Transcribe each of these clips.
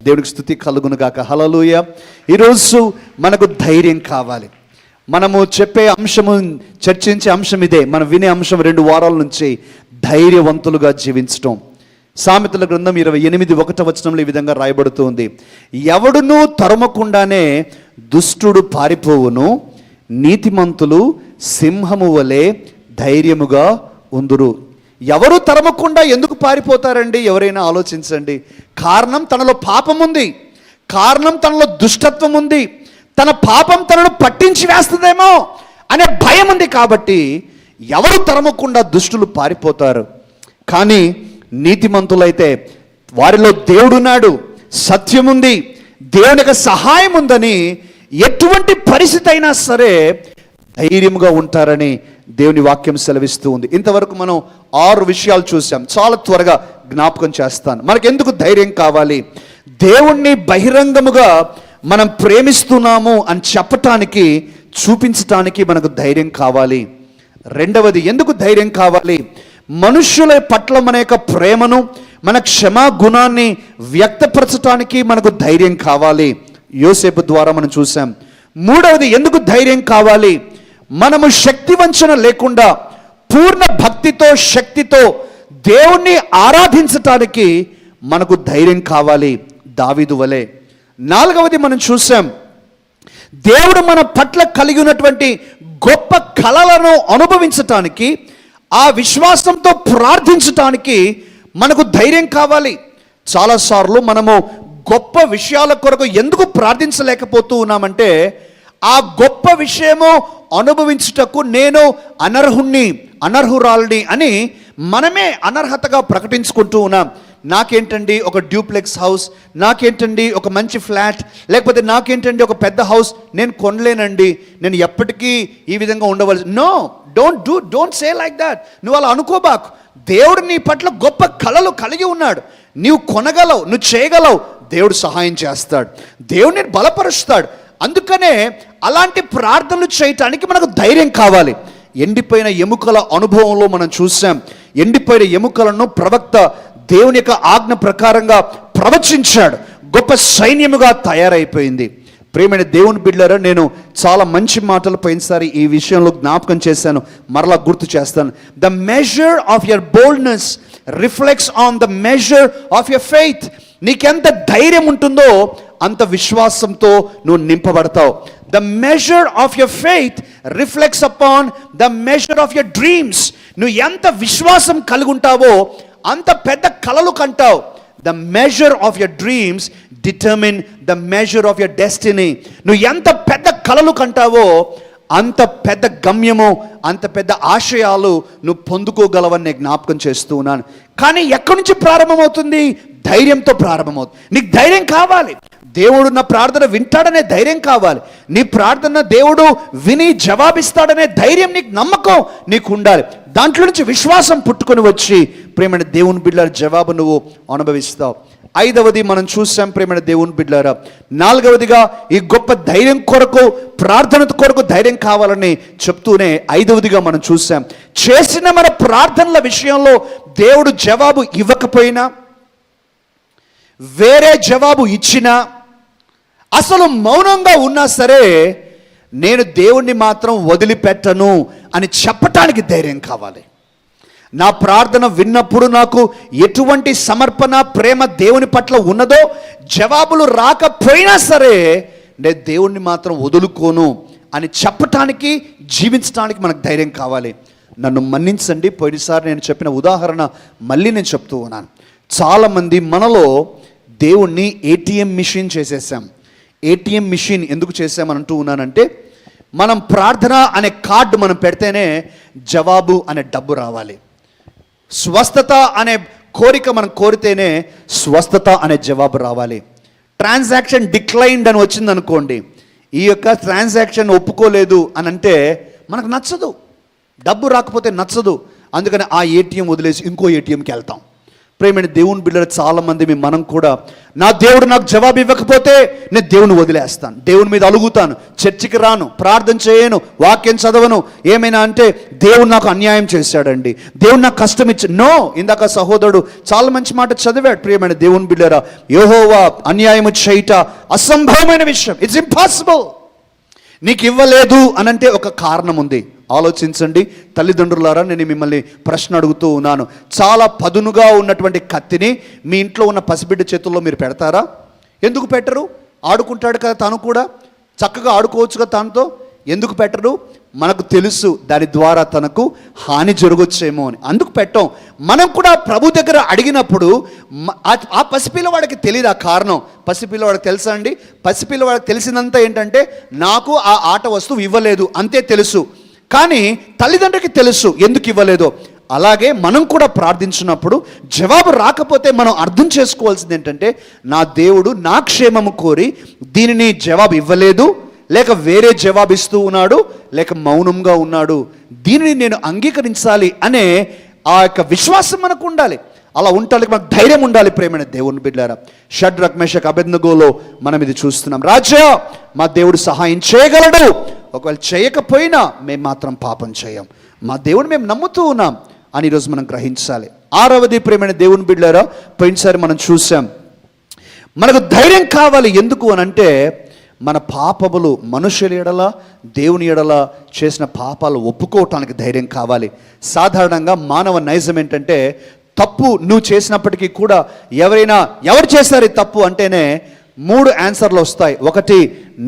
దేవునికి స్తుతి కలుగును గాక. హల్లెలూయా. ఈరోజు మనకు ధైర్యం కావాలి. మనము చెప్పే అంశము, చర్చించే అంశం ఇదే. మనం వినే అంశం 2 వారాల నుంచి ధైర్యవంతులుగా జీవించటం. సామెతల గ్రంథం 28:1 ఈ విధంగా రాయబడుతూ ఉంది, ఎవడునూ తరుమకుండానే దుష్టుడు పారిపోవును, నీతిమంతులు సింహము వలె ధైర్యముగా ఉందురు. ఎవరు తరమకుండా ఎందుకు పారిపోతారండి? ఎవరైనా ఆలోచించండి. కారణం తనలో పాపం ఉంది, కారణం తనలో దుష్టత్వం ఉంది, తన పాపం తనను పట్టించి వేస్తుందేమో అనే భయం ఉంది. కాబట్టి ఎవరు తరమకుండా దుష్టులు పారిపోతారు. కానీ నీతిమంతులైతే వారిలో దేవుడున్నాడు, సత్యం ఉంది, దేవుని యొక్క సహాయం ఉందని ఎటువంటి పరిస్థితి అయినా సరే ధైర్యంగా ఉంటారని దేవుని వాక్యం సెలవిస్తూ ఉంది. ఇంతవరకు మనం 6 విషయాలు చూసాం. చాలా త్వరగా జ్ఞాపకం చేస్తాను. మనకెందుకు ధైర్యం కావాలి? దేవుణ్ణి బహిరంగముగా మనం ప్రేమిస్తున్నాము అని చెప్పటానికి, చూపించటానికి మనకు ధైర్యం కావాలి. రెండవది, ఎందుకు ధైర్యం కావాలి? మనుష్యుల పట్ల మన యొక్క ప్రేమను, మన క్షమా గుణాన్ని వ్యక్తపరచటానికి మనకు ధైర్యం కావాలి. యోసేపు ద్వారా మనం చూసాం. మూడవది, ఎందుకు ధైర్యం కావాలి? మనము శక్తి వంచన లేకుండా పూర్ణ భక్తితో, శక్తితో దేవుణ్ణి ఆరాధించటానికి మనకు ధైర్యం కావాలి, దావీదు వలె. నాలుగవది మనం చూసాం, దేవుడు మన పట్ల కలిగి ఉన్నటువంటి గొప్ప కలలను అనుభవించటానికి, ఆ విశ్వాసంతో ప్రార్థించటానికి మనకు ధైర్యం కావాలి. చాలాసార్లు మనము గొప్ప విషయాల కొరకు ఎందుకు ప్రార్థించలేకపోతూ ఉన్నామంటే, ఆ గొప్ప విషయము అనుభవించుటకు నేను అనర్హుణ్ణి, అనర్హురాల్ని అని మనమే అనర్హతగా ప్రకటించుకుంటూ ఉన్నాం. నాకేంటండి ఒక డ్యూప్లెక్స్ హౌస్, నాకేంటండి ఒక మంచి ఫ్లాట్, లేకపోతే నాకేంటండి ఒక పెద్ద హౌస్, నేను కొనలేనండి, నేను ఎప్పటికీ ఈ విధంగా ఉండవలసి. No, don't say like that. నువ్వు అలా అనుకోబాకు. దేవుడు నీ పట్ల గొప్ప కలలు కలిగి ఉన్నాడు. నీవు కొనగలవు, నువ్వు చేయగలవు. దేవుడు సహాయం చేస్తాడు, దేవుడిని బలపరుస్తాడు. అందుకనే అలాంటి ప్రార్థనలు చేయటానికి మనకు ధైర్యం కావాలి. ఎండిపోయిన ఎముకల అనుభవంలో మనం చూసాం. ఎండిపోయిన ఎముకలను ప్రవక్త దేవుని యొక్క ఆజ్ఞ ప్రకారంగా ప్రవచించాడు. గొప్ప సైన్యముగా తయారైపోయింది. ప్రియమైన దేవుని బిడ్డలారా, నేను చాలా మంచి మాటలు పోయినసారి ఈ విషయంలో జ్ఞాపకం చేశాను, మరలా గుర్తు చేస్తాను. The measure of your boldness reflects on the measure of your faith. నీకెంత ధైర్యం ఉంటుందో అంత విశ్వాసంతో నువ్వు నింపబడతావు. The measure of your faith reflects upon the measure of your dreams. నువ్వు ఎంత విశ్వాసం కలిగి ఉంటావో అంత పెద్ద కలలు కంటావు. The measure of your dreams determine the measure of your destiny. నువ్వు ఎంత పెద్ద కలలు కంటావో అంత పెద్ద గమ్యము, అంత పెద్ద ఆశయాలు నువ్వు పొందుకోగలవని నేను జ్ఞాపకం చేస్తూ ఉన్నాను. కానీ ఎక్కడి నుంచి ప్రారంభమవుతుంది? ధైర్యంతో ప్రారంభమవుతుంది. నీకు ధైర్యం కావాలి. దేవుడు నా ప్రార్థన వింటాడనే ధైర్యం కావాలి. నీ ప్రార్థన దేవుడు విని జవాబిస్తాడనే ధైర్యం, నీకు నమ్మకం నీకు ఉండాలి. దాంట్లో నుంచి విశ్వాసం పుట్టుకొని వచ్చి ప్రేమైన దేవుని బిడ్డల జవాబు నువ్వు అనుభవిస్తావు. ఐదవది మనం చూసాం ప్రేమైన దేవుని బిడ్డలారా. నాలుగవదిగా ఈ గొప్ప ధైర్యం కొరకు, ప్రార్థన కొరకు ధైర్యం కావాలని చెప్తూనే ఐదవదిగా మనం చూసాం, చేసిన మన ప్రార్థనల విషయంలో దేవుడు జవాబు ఇవ్వకపోయినా, వేరే జవాబు ఇచ్చినా, అసలు మౌనంగా ఉన్నా సరే, నేను దేవుణ్ణి మాత్రం వదిలిపెట్టను అని చెప్పటానికి ధైర్యం కావాలి. నా ప్రార్థన విన్నప్పుడు నాకు ఎటువంటి సమర్పణ, ప్రేమ దేవుని పట్ల ఉన్నదో, జవాబులు రాకపోయినా సరే నేను దేవుణ్ణి మాత్రం వదులుకోను అని చెప్పటానికి, జీవించడానికి మనకు ధైర్యం కావాలి. నన్ను మన్నించండి, పోయినసారి నేను చెప్పిన ఉదాహరణ మళ్ళీ నేను చెప్తూ ఉన్నాను. చాలామంది మనలో దేవుణ్ణి ఏటీఎం మిషన్ చేసేసాం. ఏటీఎం మిషన్ ఎందుకు చేసామని అంటూ ఉన్నానంటే, మనం ప్రార్థన అనే కార్డు మనం పెడితేనే జవాబు అనే డబ్బు రావాలి. స్వస్థత అనే కోరిక మనం కోరితేనే స్వస్థత అనే జవాబు రావాలి. ట్రాన్సాక్షన్ డిక్లైన్డ్ అని వచ్చింది అనుకోండి, ఈ యొక్క ట్రాన్సాక్షన్ ఒప్పుకోలేదు అని అంటే మనకు నచ్చదు, డబ్బు రాకపోతే నచ్చదు. అందుకని ఆ ఏటీఎం వదిలేసి ఇంకో ఏటీఎంకి వెళ్తాం. ప్రేమైన దేవుని బిడ్డలు చాలామంది మనం కూడా నా దేవుడు నాకు జవాబు ఇవ్వకపోతే నేను దేవుని వదిలేస్తాను, దేవుని మీద అలుగుతాను, చర్చికి రాను, ప్రార్థన చేయను, వాక్యం చదవను, ఏమైనా అంటే దేవుడు నాకు అన్యాయం చేశాడండి, దేవుడు నాకు కష్టం ఇచ్చి. నో, ఇందాక సహోదరుడు చాలా మంచి మాట చదివాడు. ప్రియమైన దేవుని బిడ్డరా, యెహోవా అన్యాయము చేయుట అసంభవమైన విషయం. It's impossible. నీకు ఇవ్వలేదు అనంటే ఒక కారణం ఉంది. ఆలోచించండి తల్లిదండ్రులారా, నేను మిమ్మల్ని ప్రశ్న అడుగుతూ ఉన్నాను. చాలా పదునుగా ఉన్నటువంటి కత్తిని మీ ఇంట్లో ఉన్న పసిబిడ్డ చేతుల్లో మీరు పెడతారా? ఎందుకు పెట్టరు? ఆడుకుంటాడు కదా, తను కూడా చక్కగా ఆడుకోవచ్చు కదా తనతో. ఎందుకు పెట్టరు? మనకు తెలుసు దాని ద్వారా తనకు హాని జరగొచ్చేమో అని, అందుకు పెట్టం. మనం కూడా ప్రభు దగ్గర అడిగినప్పుడు ఆ పసిపిల్లవాడికి తెలియదు ఆ కారణం. పసిపిల్లవాడికి తెలుసా అండి? పసిపిల్లవాడికి తెలిసినంత ఏంటంటే నాకు ఆ ఆట వస్తువు ఇవ్వలేదు అంతే తెలుసు. కానీ తల్లిదండ్రులకి తెలుసు ఎందుకు ఇవ్వలేదో. అలాగే మనం కూడా ప్రార్థించినప్పుడు జవాబు రాకపోతే మనం అర్థం చేసుకోవాల్సింది ఏంటంటే, నా దేవుడు నా క్షేమము కోరి దీనిని జవాబు ఇవ్వలేదు, లేక వేరే జవాబిస్తూ ఉన్నాడు, లేక మౌనంగా ఉన్నాడు, దీనిని నేను అంగీకరించాలి అనే ఆ యొక్క విశ్వాసం మనకు ఉండాలి. అలా ఉండాలి, మనకు ధైర్యం ఉండాలి. ప్రేమైన దేవుని బిడ్డలారా, షడ్రక్ మేషక్ అబేద్నెగోలో మనం ఇది చూస్తున్నాం. రాజా, మా దేవుడు సహాయం చేయగలడు, ఒకవేళ చేయకపోయినా మేము మాత్రం పాపం చేయం, మా దేవుడు మేము నమ్ముతూ ఉన్నాం అని ఈరోజు మనం గ్రహించాలి. ఆరవది ప్రేమైన దేవుని బిడ్డలారా, పోయినసారి మనం చూసాం, మనకు ధైర్యం కావాలి. ఎందుకు అని అంటే, మన పాపములు మనుషుల ఎడల దేవుని ఎడల చేసిన పాపాలు ఒప్పుకోవటానికి ధైర్యం కావాలి. సాధారణంగా మానవ నైజం ఏంటంటే, తప్పు నువ్వు చేసినప్పటికీ కూడా ఎవరు చేశారు ఈ తప్పు అంటేనే 3 ఆన్సర్లు వస్తాయి. 1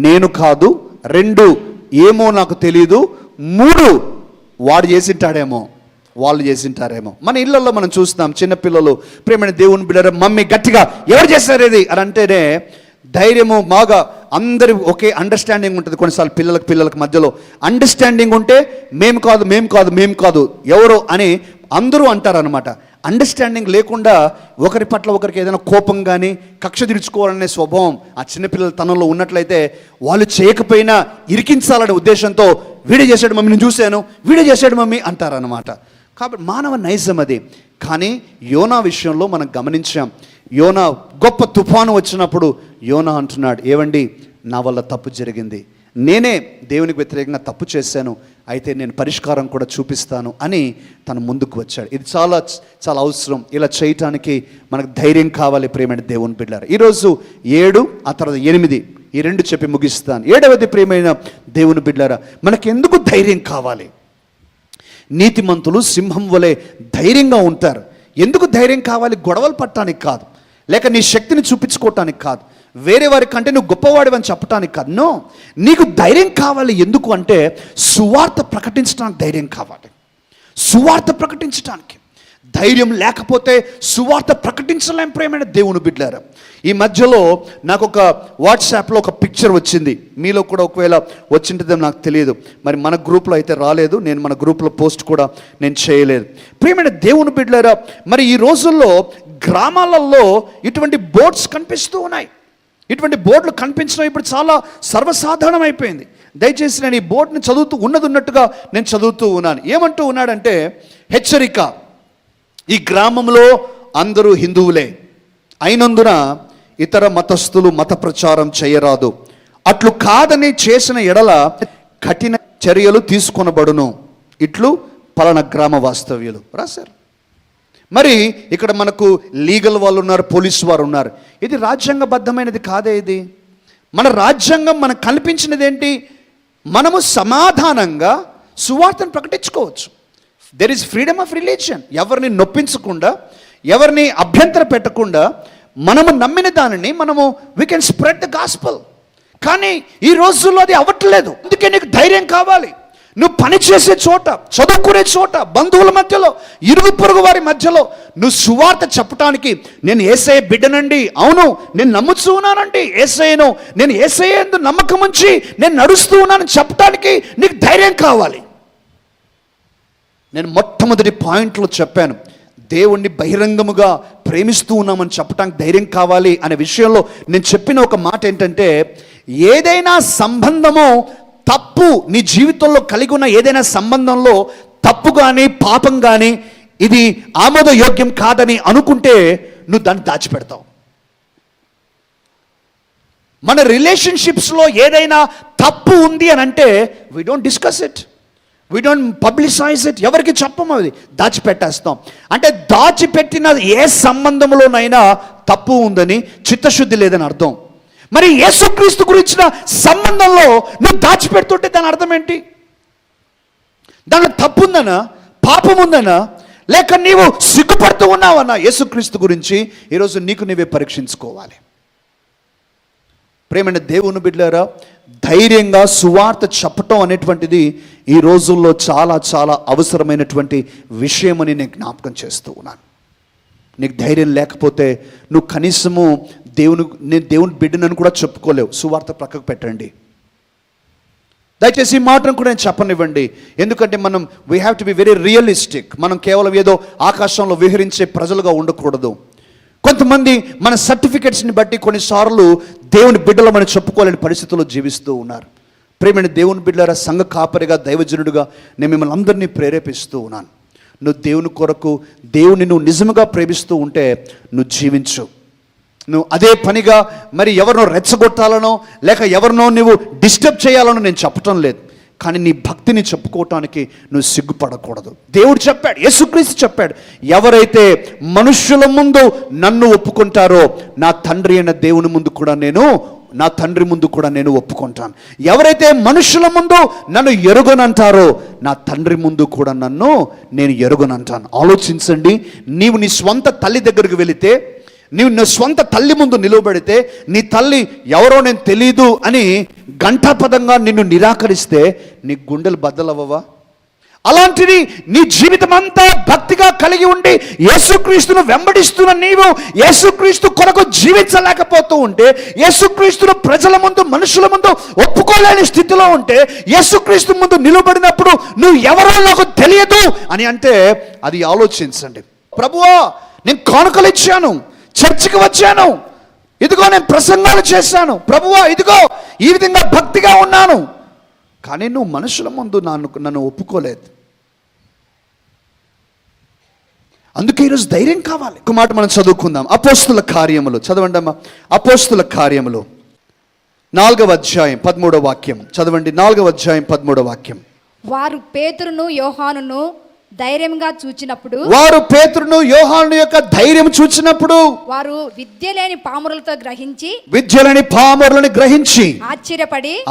నేను కాదు, 2 ఏమో నాకు తెలీదు, 3 వాడు చేసింటాడేమో, వాళ్ళు చేసింటారేమో. మన ఇళ్ళల్లో మనం చూస్తున్నాం, చిన్నపిల్లలు ప్రేమైన దేవుని బిడ్డలు మమ్మీ గట్టిగా ఎవరు చేశారు ఇది అని అంటేనే ధైర్యము బాగా అందరి ఒకే అండర్స్టాండింగ్ ఉంటుంది. కొన్నిసార్లు పిల్లలకు మధ్యలో అండర్స్టాండింగ్ ఉంటే మేము కాదు ఎవరో అని అందరూ అంటారనమాట. అండర్స్టాండింగ్ లేకుండా ఒకరి పట్ల ఒకరికి ఏదైనా కోపం కానీ కక్ష తీర్చుకోవాలనే స్వభావం ఆ చిన్నపిల్లల తనంలో ఉన్నట్లయితే, వాళ్ళు చేయకపోయినా ఇరికించాలనే ఉద్దేశంతో వీడే చేశాడు మమ్మీ, నేను చూశాను, వీడే చేశాడు మమ్మీ అంటారనమాట. కాబట్టి మానవ నైజం అది. కానీ యోనా విషయంలో మనం గమనించాం, యోనా గొప్ప తుఫాను వచ్చినప్పుడు యోనా అంటున్నాడు, ఏవండి నా వల్ల తప్పు జరిగింది, నేనే దేవునికి వ్యతిరేకంగా తప్పు చేశాను, అయితే నేను పరిష్కారం కూడా చూపిస్తాను అని తను ముందుకు వచ్చాడు. ఇది చాలా చాలా అవసరం. ఇలా చేయటానికి మనకు ధైర్యం కావాలి ప్రియమైన దేవుని బిడ్డలారా. ఈరోజు 7 ఆ తర్వాత 8 ఈ 2 చెప్పి ముగిస్తాను. 7వది ప్రియమైన దేవుని బిడ్డలారా, మనకెందుకు ధైర్యం కావాలి? నీతిమంతులు సింహం వలె ధైర్యంగా ఉంటారు. ఎందుకు ధైర్యం కావాలి? గొడవలు పట్టడానికి కాదు, లేక నీ శక్తిని చూపించుకోవటానికి కాదు, వేరే వారి కంటే నువ్వు గొప్పవాడివని చెప్పటానికి కాదు. నో, నీకు ధైర్యం కావాలి. ఎందుకు అంటే సువార్త ప్రకటించడానికి ధైర్యం కావాలి. సువార్త ప్రకటించడానికి ధైర్యం లేకపోతే సువార్త ప్రకటించలేం ప్రేమైన దేవుని బిడ్డలారా. ఈ మధ్యలో నాకు ఒక వాట్సాప్లో ఒక పిక్చర్ వచ్చింది, మీలో కూడా ఒకవేళ వచ్చింటుందేమో నాకు తెలియదు, మరి మన గ్రూప్లో అయితే రాలేదు, నేను మన గ్రూప్లో పోస్ట్ కూడా నేను చేయలేదు. ప్రియమైన దేవుని బిడ్డలారా, మరి ఈ రోజుల్లో గ్రామాలలో ఇటువంటి బోర్డ్స్ కనిపిస్తూ ఉన్నాయి. ఇటువంటి బోర్డులు కనిపించడం ఇప్పుడు చాలా సర్వసాధారణం అయిపోయింది. దయచేసి నేను ఈ బోర్డుని చదువుతూ ఉన్నట్టుగా నేను చదువుతూ ఉన్నాను. ఏమంటూ ఉన్నాడంటే, హెచ్చరిక, ఈ గ్రామంలో అందరూ హిందువులే అయినందున ఇతర మతస్థులు మత ప్రచారం చేయరాదు, అట్లు కాదని చేసిన ఎడల కఠిన చర్యలు తీసుకొనబడును, ఇట్లు పలానా గ్రామ వాస్తవ్యులు రాశారు. మరి ఇక్కడ మనకు లీగల్ వాళ్ళు ఉన్నారు, పోలీసు వారు ఉన్నారు. ఇది రాజ్యాంగబద్ధమైనది కాదే. ఇది మన రాజ్యాంగం మనకు కల్పించినది ఏంటి? మనము సమాధానంగా సువార్తను ప్రకటించుకోవచ్చు. There is freedom of religion. ఎవరిని నొప్పించకుండా, ఎవరిని అభ్యంతర పెట్టకుండా మనము నమ్మిన దానిని మనము we can spread the gospel. కానీ ఈ రోజుల్లో అది అవ్వట్లేదు. అందుకే నీకు ధైర్యం కావాలి. నువ్వు పని చేసే చోట, చదువుకునే చోట, బంధువుల మధ్యలో, ఇరుగు పొరుగు వారి మధ్యలో నువ్వు సువార్త చెప్పడానికి, నేను యేసయ్య బిడ్డనండి, అవును నేను నమ్ముతూ ఉన్నానండి యేసయ్యను, నేను యేసయ్య యందు నమ్మకం ఉంచి నేను నడుస్తూ ఉన్నానని చెప్పడానికి నీకు ధైర్యం కావాలి. నేను మొట్టమొదటి పాయింట్లో చెప్పాను, దేవుణ్ణి బహిరంగముగా ప్రేమిస్తూ ఉన్నామని చెప్పడానికి ధైర్యం కావాలి అనే విషయంలో నేను చెప్పిన ఒక మాట ఏంటంటే, ఏదైనా సంబంధము తప్పు నీ జీవితంలో కలిగి ఉన్న ఏదైనా సంబంధంలో తప్పు కానీ పాపం కానీ ఇది ఆమోదయోగ్యం కాదని అనుకుంటే నువ్వు దాన్ని దాచిపెడతావు. మన రిలేషన్షిప్స్లో ఏదైనా తప్పు ఉంది అని అంటే we don't discuss it, we don't publicize it. ఎవరికి చెప్పము, అది దాచిపెట్టేస్తాం. అంటే దాచిపెట్టిన ఏ సంబంధంలోనైనా తప్పు ఉందని, చిత్తశుద్ధి లేదని అర్థం. మరి యేసుక్రీస్తు గురించిన సంబంధంలో నువ్వు దాచిపెడుతుంటే దాని అర్థం ఏంటి? దాంట్లో తప్పు ఉందనా, పాపం ఉందనా, లేక నీవు సిగ్గుపడుతూ ఉన్నావన్నా? యేసుక్రీస్తు గురించి ఈరోజు నీకు నీవే పరీక్షించుకోవాలి. ప్రేమైన దేవుని బిడ్డలారా, ధైర్యంగా సువార్త చెప్పటం అనేటువంటిది ఈ రోజుల్లో చాలా చాలా అవసరమైనటువంటి విషయం అని నేను జ్ఞాపకం చేస్తూ ఉన్నాను. నీకు ధైర్యం లేకపోతే నువ్వు కనీసము నేను దేవుని బిడ్డనని కూడా చెప్పుకోలేవు. సువార్త ప్రక్కకు పెట్టండి. దయచేసి ఈ మాటను కూడా నేను చెప్పనివ్వండి. ఎందుకంటే we have to be very realistic. మనం కేవలం ఏదో ఆకాశంలో విహరించే ప్రజలుగా ఉండకూడదు. కొంతమంది మన సర్టిఫికెట్స్ని బట్టి కొన్నిసార్లు దేవుని బిడ్డలమని చెప్పుకోలేని పరిస్థితుల్లో జీవిస్తూ ఉన్నారు. ప్రేమైన దేవుని బిడ్డలారా, సంఘ కాపరిగా, దైవజనుడిగా నేను మిమ్మల్ని అందరినీ ప్రేరేపిస్తూ ఉన్నాను. నువ్వు దేవుని కొరకు, దేవుని నువ్వు నిజంగా ప్రేమిస్తూ ఉంటే నువ్వు జీవించు. నువ్వు అదే పనిగా మరి ఎవరినో రెచ్చగొట్టాలనో లేక ఎవరినో నువ్వు డిస్టర్బ్ చేయాలనో నేను చెప్పటం లేదు. కానీ నీ భక్తిని చెప్పుకోవటానికి నువ్వు సిగ్గుపడకూడదు. దేవుడు చెప్పాడు, యేసుక్రీస్తు చెప్పాడు, ఎవరైతే మనుష్యుల ముందు నన్ను ఒప్పుకుంటారో నా తండ్రి అయిన దేవుని ముందు కూడా నా తండ్రి ముందు కూడా నేను ఒప్పుకుంటాను. ఎవరైతే మనుషుల ముందు నన్ను ఎరుగనంటారో నా తండ్రి ముందు కూడా నేను ఎరుగనంటాను. ఆలోచించండి. నీవు నీ స్వంత తల్లి దగ్గరికి వెళితే, నీవు నీ స్వంత తల్లి ముందు నిలవబడితే, నీ తల్లి ఎవరో నేను తెలీదు అని ఘంటాపదంగా నిన్ను నిరాకరిస్తే నీ గుండెలు బద్దలవ్వవా? అలాంటిది నీ జీవితం అంతా భక్తిగా కలిగి ఉండి యేసుక్రీస్తును వెంబడిస్తున్న నీవు యేసుక్రీస్తు కొరకు జీవించలేకపోతూ ఉంటే, యేసుక్రీస్తును ప్రజల ముందు, మనుషుల ముందు ఒప్పుకోలేని స్థితిలో ఉంటే, యేసుక్రీస్తు ముందు నిలబడినప్పుడు నువ్వు ఎవరో నాకు తెలియదు అని అంటే అది ఆలోచించండి. ప్రభువా, నేను కానుకలు ఇచ్చాను, చర్చికి వచ్చాను, ఇదిగో నేను ప్రసంగాలు చేశాను, ప్రభువా ఇదిగో ఈ విధంగా భక్తిగా ఉన్నాను, కానీ నువ్వు మనుషుల ముందు నన్ను ఒప్పుకోలేదు. అందుకే ఈరోజు ధైర్యం కావాలి. ఒక మాట మనం చదువుకుందాం. అపోస్తుల కార్యములు చదవండి అమ్మా. అపోస్తుల కార్యములు 4వ అధ్యాయం 13వ వాక్యం చదవండి. 4వ అధ్యాయం 13వ వాక్యం. వారు పేతురును యోహానును ధైర్యంగా చూచినప్పుడు, వారు పేతురును యోహాను యొక్క ధైర్యం చూచినప్పుడు, వారు విద్య లేని పామరులను గ్రహించి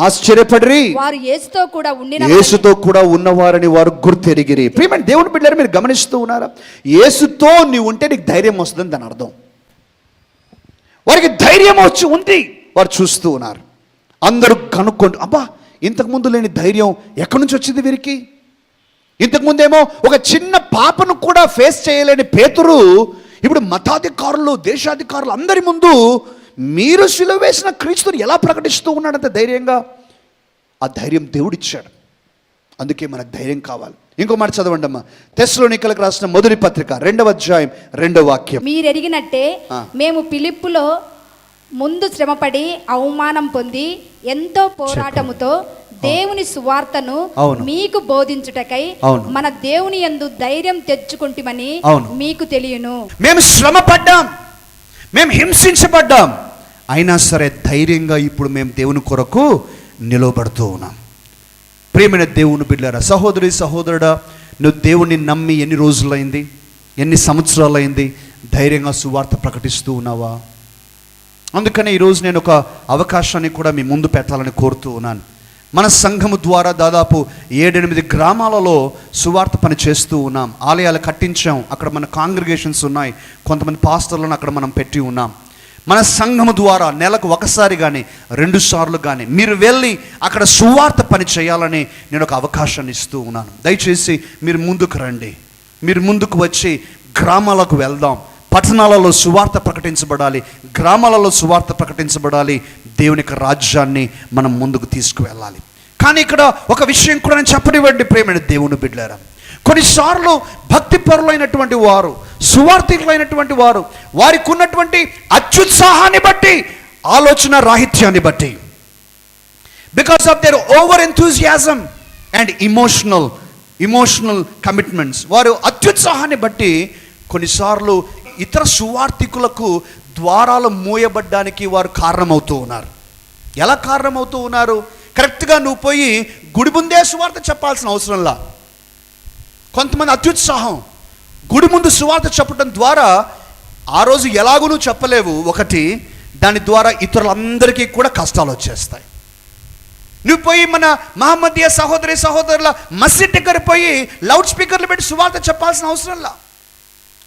ఆశ్చర్యపడి వారు యేసుతో కూడా ఉన్నవారని వారు గుర్తెరిగిరి. ప్రియమైన దేవుని బిడ్డలారా, మీరు గమనిస్తూ ఉన్నారా? యేసుతో నీవు ఉంటే నీకు ధైర్యం వస్తుందని దాని అర్థం. వారికి ధైర్యం ఉంది, వారు చూస్తూ ఉన్నారు. అందరూ కనుక్కోండి, అబ్బా ఇంతకుముందు లేని ధైర్యం ఎక్కడి నుంచి వచ్చింది వీరికి? ఇంతకుముందేమో ఒక చిన్న పాపను కూడా ఫేస్ చేయలేని పేతురు ఇప్పుడు మతాధికారులు, దేశాధికారులు అందరి ముందు మీరు సిలువ వేసిన క్రీస్తుని ఎలా ప్రకటిస్తూ ఉన్నాడంత ధైర్యంగా? ఆ ధైర్యం దేవుడిచ్చాడు. అందుకే మనకు ధైర్యం కావాలి. ఇంకో మాట చదవండి అమ్మా. తెస్సలోనికలకు రాసిన మొదటి పత్రిక 2వ అధ్యాయం 2వ వాక్యం. మీరెరిగినట్టే మేము ఫిలిప్పులో ముందు శ్రమపడి అవమానం పొంది ఎంతో పోరాటముతో దేవుని సువార్తను మీకు బోధించుటకై మన దేవుని యందు ధైర్యం తెచ్చుకుంటామని మీకు తెలియను. మేము శ్రమ పడ్డాం, మేము హింసించబడ్డాం, అయినా సరే ధైర్యంగా ఇప్పుడు మేము దేవుని కొరకు నిలబడుతూ ఉన్నాం. ప్రియమైన దేవుని బిడ్డలారా, సహోదరి సహోదరుడా, నువ్వు దేవుని నమ్మి ఎన్ని రోజులైంది, ఎన్ని సంవత్సరాలైంది ధైర్యంగా సువార్త ప్రకటిస్తూ ఉన్నావా? అందుకనే ఈరోజు నేను ఒక అవకాశాన్ని కూడా మీ ముందు పెట్టాలని కోరుతూ ఉన్నాను. మన సంఘము ద్వారా దాదాపు 7-8 గ్రామాలలో సువార్త పని చేస్తూ ఉన్నాం. ఆలయాలు కట్టించాం, అక్కడ మన కాంగ్రిగేషన్స్ ఉన్నాయి, కొంతమంది పాస్టర్లను అక్కడ మనం పెట్టి ఉన్నాం. మన సంఘము ద్వారా నెలకు ఒకసారి కానీ 2 సార్లు కానీ మీరు వెళ్ళి అక్కడ సువార్త పని చేయాలని నేను ఒక అవకాశాన్ని ఇస్తూ ఉన్నాను. దయచేసి మీరు ముందుకు రండి, మీరు ముందుకు వచ్చి గ్రామాలకు వెళ్దాం. పట్టణాలలో సువార్త ప్రకటించబడాలి, గ్రామాలలో సువార్త ప్రకటించబడాలి. దేవుని యొక్క రాజ్యాన్ని మనం ముందుకు తీసుకువెళ్ళాలి. కానీ ఇక్కడ ఒక విషయం కూడా నేను చెప్పనివ్వండి ప్రియమైన దేవుని బిడ్డలారా. కొన్నిసార్లు భక్తిపరులైనటువంటి వారు, సువార్థికులైనటువంటి వారు, వారికి ఉన్నటువంటి అత్యుత్సాహాన్ని బట్టి, ఆలోచన రాహిత్యాన్ని బట్టి, because of their over enthusiasm and emotional emotional commitments. వారు అత్యుత్సాహాన్ని బట్టి కొన్నిసార్లు ఇతర సువార్థికులకు ద్వారాలు మూయబడ్డానికి వారు కారణమవుతూ ఉన్నారు. ఎలా కారణమవుతూ ఉన్నారు? కరెక్ట్గా నువ్వు పోయి గుడి ముందే సువార్త చెప్పాల్సిన అవసరంలా. కొంతమంది అత్యుత్సాహం, గుడి ముందు సువార్త చెప్పడం ద్వారా ఆ రోజు ఎలాగూ నువ్వు చెప్పలేవు, ఒకటి, దాని ద్వారా ఇతరులందరికీ కూడా కష్టాలు వచ్చేస్తాయి. నువ్వు పోయి మన మహమ్మదీయ సహోదరుల మసీద్ దగ్గర పోయి లౌడ్ స్పీకర్లు పెట్టి సువార్త చెప్పాల్సిన అవసరంలా.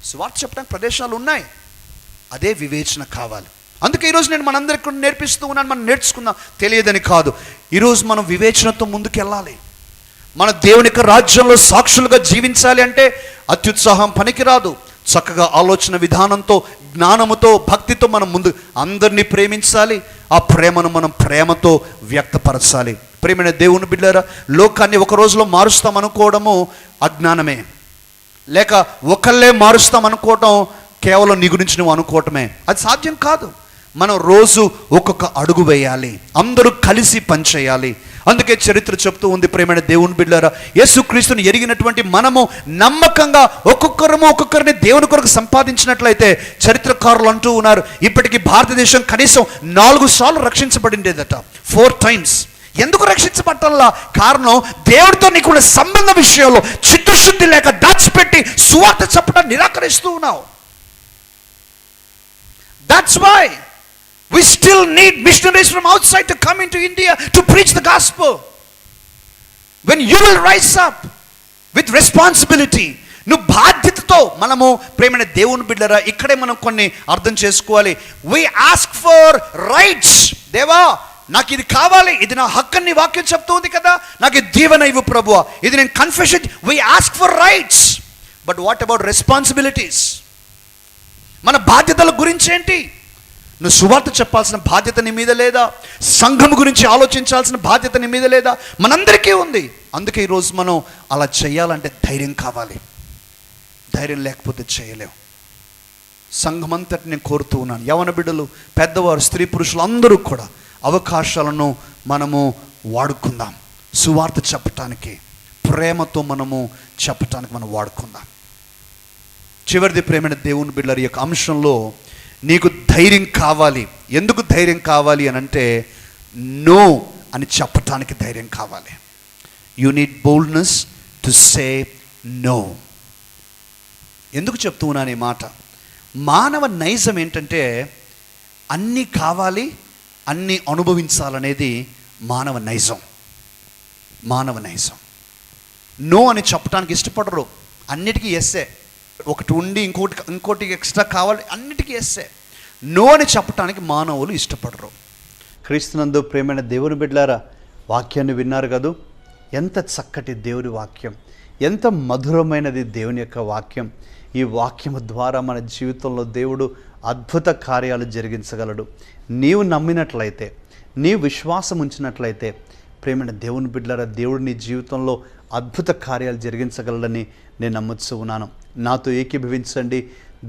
సువార్త చెప్పడానికి ప్రదేశాలు ఉన్నాయి. అదే వివేచన కావాలి. అందుకే ఈరోజు నేను మనందరికీ కూడా నేర్పిస్తూ ఉన్నాను. మనం నేర్చుకుందాం, తెలియదని కాదు. ఈరోజు మనం వివేచనతో ముందుకు వెళ్ళాలి. మన దేవుని యొక్క రాజ్యంలో సాక్షులుగా జీవించాలి అంటే అత్యుత్సాహం పనికిరాదు. చక్కగా ఆలోచన విధానంతో, జ్ఞానముతో, భక్తితో మనం ముందు అందరినీ ప్రేమించాలి. ఆ ప్రేమను మనం ప్రేమతో వ్యక్తపరచాలి. ప్రేమైన దేవుని బిడ్డలారా, లోకాన్ని ఒక రోజులో మారుస్తాం అనుకోవడము అజ్ఞానమే. లేక ఒకళ్ళే మారుస్తాం అనుకోవటం కేవలం నీ గురించి నువ్వు అనుకోవటమే. అది సాధ్యం కాదు. మనం రోజు ఒక్కొక్క అడుగు వేయాలి. అందరూ కలిసి పనిచేయాలి. అందుకే చరిత్ర చెప్తూ ఉంది, ప్రేమైన దేవుని బిడ్డలారా, యేసుక్రీస్తుని ఎరిగినటువంటి మనము నమ్మకంగా ఒక్కొక్కరిని దేవుని కొరకు సంపాదించినట్లయితే చరిత్రకారులు అంటూ ఉన్నారు, ఇప్పటికీ భారతదేశం కనీసం 4 సార్లు రక్షించబడిందేదట. 4 times. ఎందుకు రక్షించబట్టాలా? కారణం, దేవుడితో నీకున్న సంబంధ విషయంలో చిత్తశుద్ధి లేక దాచిపెట్టి సువార్త చెప్పడం నిరాకరిస్తూ ఉన్నావు. That's why we still need missionaries from outside to come into India to preach the gospel. When you will rise up with responsibility, నువ్వు బాధ్యతతో, మనము ప్రేమైన దేవుని బిడ్డలారా, ఇక్కడే మనం కొన్ని అర్థం చేసుకోవాలి. we ask for rights. దేవా, నాకు ఇది కావాలి, ఇది నా హక్కు అని వాక్యం చెప్తూ ఉంది కదా, నాకు ఇది దీవెన ఇవ్వు ప్రభువా, ఇది నేను confession. we ask for rights, but what about responsibilities? మన బాధ్యతల గురించి ఏంటి? నువ్వు సువార్త చెప్పాల్సిన బాధ్యత నీ మీద లేదా? సంఘం గురించి ఆలోచించాల్సిన బాధ్యత నీ మీద లేదా? మనందరికీ ఉంది. అందుకే ఈరోజు మనం అలా చేయాలంటే ధైర్యం కావాలి. ధైర్యం లేకపోతే చేయలేవు. సంఘం అంతటి నేను కోరుతూ ఉన్నాను, యవన బిడ్డలు, పెద్దవారు, స్త్రీ పురుషులు అందరూ కూడా అవకాశాలను మనము వాడుకుందాం. సువార్త చెప్పటానికి, ప్రేమతో మనము చెప్పటానికి మనం వాడుకుందాం. చివరిది ప్రేమైన దేవుని బిడ్డల యొక్క అంశంలో నీకు ధైర్యం కావాలి. ఎందుకు ధైర్యం కావాలి అని అంటే, నో అని చెప్పటానికి ధైర్యం కావాలి. You need boldness to say no. ఎందుకు చెప్తూ ఉన్నాను ఈ మాట? మానవ నైజం ఏంటంటే అన్నీ కావాలి, అన్నీ అనుభవించాలనేది మానవ నైజం. మానవ నైజం. నో అని చెప్పడానికి ఇష్టపడరు. అన్నిటికీ ఎస్సే. ఒకటి ఉండి ఇంకోటి ఎక్స్ట్రా కావాలి, అన్నిటికీ ఎస్సే. నో అని చెప్పటానికి మానవులు ఇష్టపడరు. క్రీస్తునందు ప్రేమైన దేవుని బిడ్డలారా, వాక్యాన్ని విన్నారు కదూ? ఎంత చక్కటి దేవుని వాక్యం, ఎంత మధురమైనది దేవుని యొక్క వాక్యం. ఈ వాక్యము ద్వారా మన జీవితంలో దేవుడు అద్భుత కార్యాలు జరిగించగలడు. నీవు నమ్మినట్లయితే, నీ విశ్వాసం ఉంచినట్లయితే ప్రేమైన దేవుని బిడ్డలారా, దేవుడు నీ జీవితంలో అద్భుత కార్యాలు జరిగించగలడని నేను నమ్మొచ్చు ఉన్నాను. నాతో ఏకీభవించండి.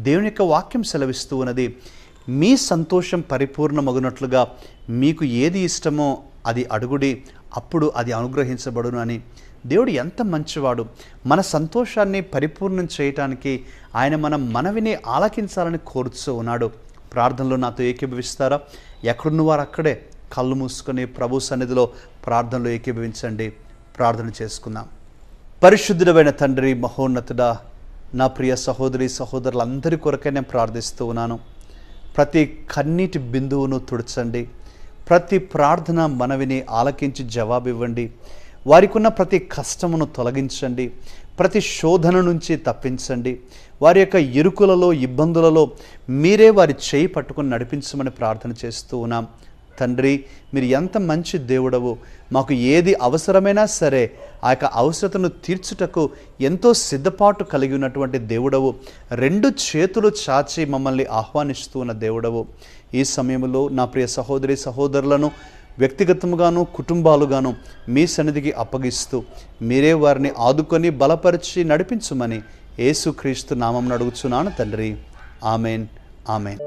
దేవుని యొక్క వాక్యం సెలవిస్తూ ఉన్నది, మీ సంతోషం పరిపూర్ణమగునట్లుగా మీకు ఏది ఇష్టమో అది అడుగుడి, అప్పుడు అది అనుగ్రహించబడును అని. దేవుడు ఎంత మంచివాడు. మన సంతోషాన్ని పరిపూర్ణం చేయటానికి ఆయన మన మనవిని ఆలకించాలని కోరుతూ ఉన్నాడు. ప్రార్థనలో నాతో ఏకీభవిస్తారా? ఎక్కడున్న వారు అక్కడే కళ్ళు మూసుకొని ప్రభు సన్నిధిలో ప్రార్థనలో ఏకీభవించండి. ప్రార్థన చేసుకుందాం. పరిశుద్ధుడైన తండ్రి, మహోన్నతుడా, నా ప్రియ సహోదరి సహోదరులందరి కొరకై నేను ప్రార్థిస్తూ ఉన్నాను. ప్రతి కన్నీటి బిందువును తుడచండి. ప్రతి ప్రార్థన మనవిని ఆలకించి జవాబివ్వండి. వారికి ఉన్న ప్రతి కష్టమును తొలగించండి. ప్రతి శోధన నుంచి తప్పించండి. వారి యొక్క ఇరుకులలో, ఇబ్బందులలో మీరే వారి చేయి పట్టుకొని నడిపించమని ప్రార్థన చేస్తూ ఉన్నాం. తండ్రి, మీరు ఎంత మంచి దేవుడవు. మాకు ఏది అవసరమైనా సరే ఆ యొక్క అవసరతను తీర్చుటకు ఎంతో సిద్ధపాటు కలిగి ఉన్నటువంటి దేవుడవు. 2 చేతులు చాచి మమ్మల్ని ఆహ్వానిస్తూ ఉన్న దేవుడవు. ఈ సమయంలో నా ప్రియ సహోదరి సహోదరులను వ్యక్తిగతముగాను కుటుంబాలుగాను మీ సన్నిధికి అప్పగిస్తూ మీరే వారిని ఆదుకొని బలపరిచి నడిపించుమని యేసుక్రీస్తు నామమున అడుగుచున్నాను తండ్రి. Amen, amen.